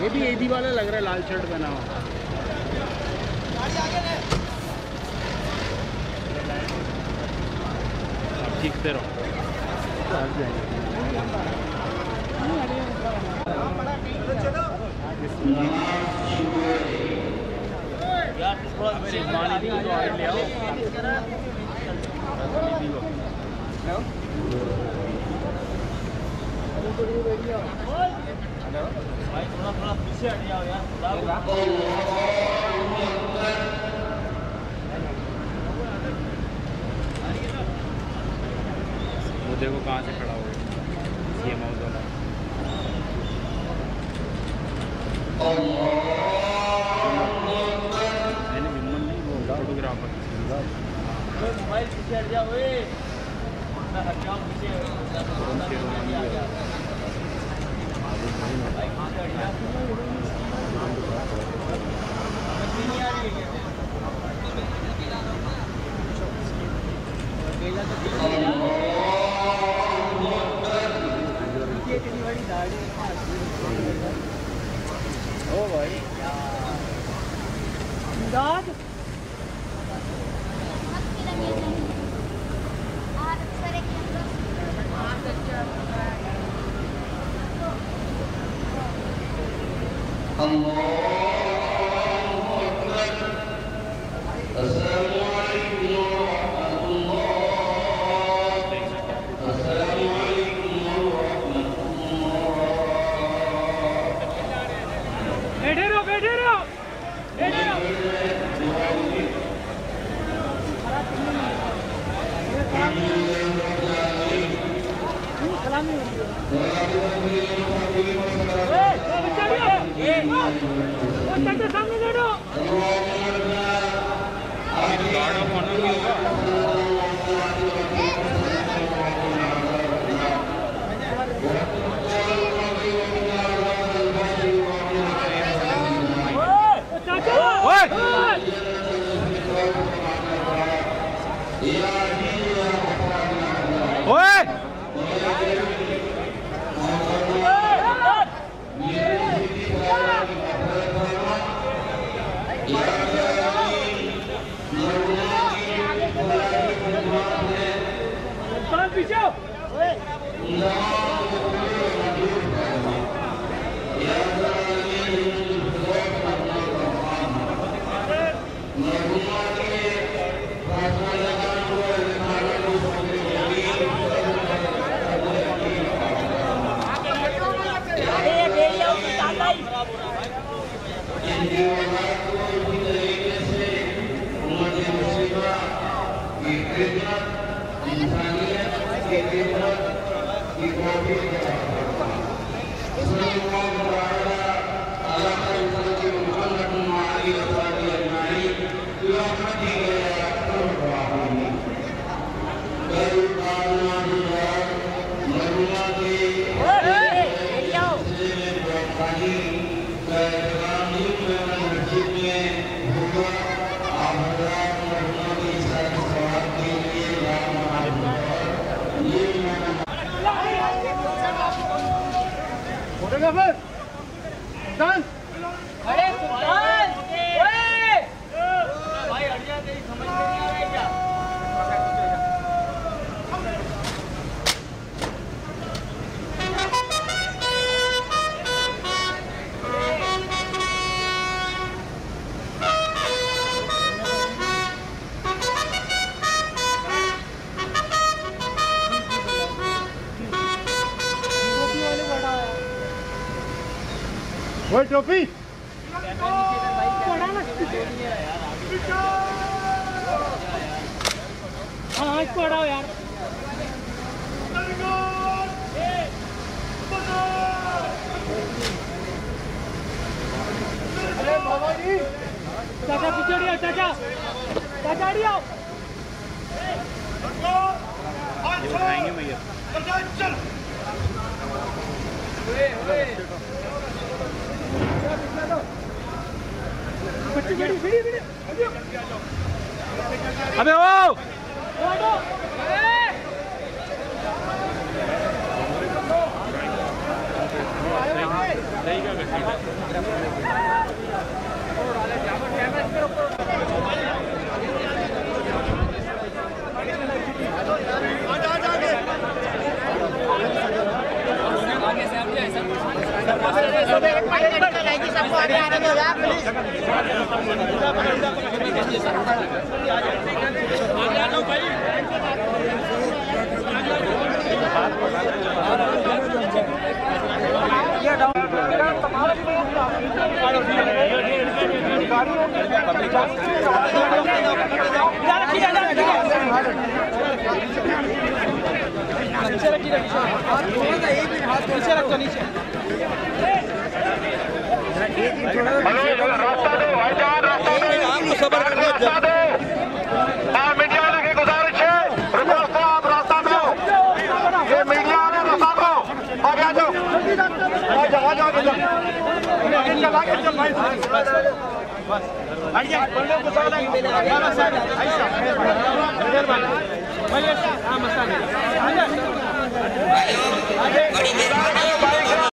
ये भी एदी वाला लग रहा है, लाल शर्ट पहना हुआ। सीखते रहो। यार थोड़ा मेरे मानी दी को आगे ले आओ। भाई थोड़ा पीछे हट जाओ यार। वो देखो कहाँ से खड़ा हो गया ये मौजूदा। मैंने विमन नहीं वो फोटोग्राफर। मोबाइल पीछे हट जाओ। हट जाओ पीछे। ओ भाई वो ट्रॉफी हाँ इसको हटाओ यार। चाचा पीछे हटियो, चाचा चाचा हटियो। उठाएंगे भैया। अबे ओ सही का रास्ता दो भाईजान, रास्ता दो। मीडिया वाले की गुजारिश है, रिक्वेस्ट है, आप रास्ता दो। ये मीडिया वाले रास्ता दो। आगे आ जाओ, आ जाओ, आ जाओ। भाई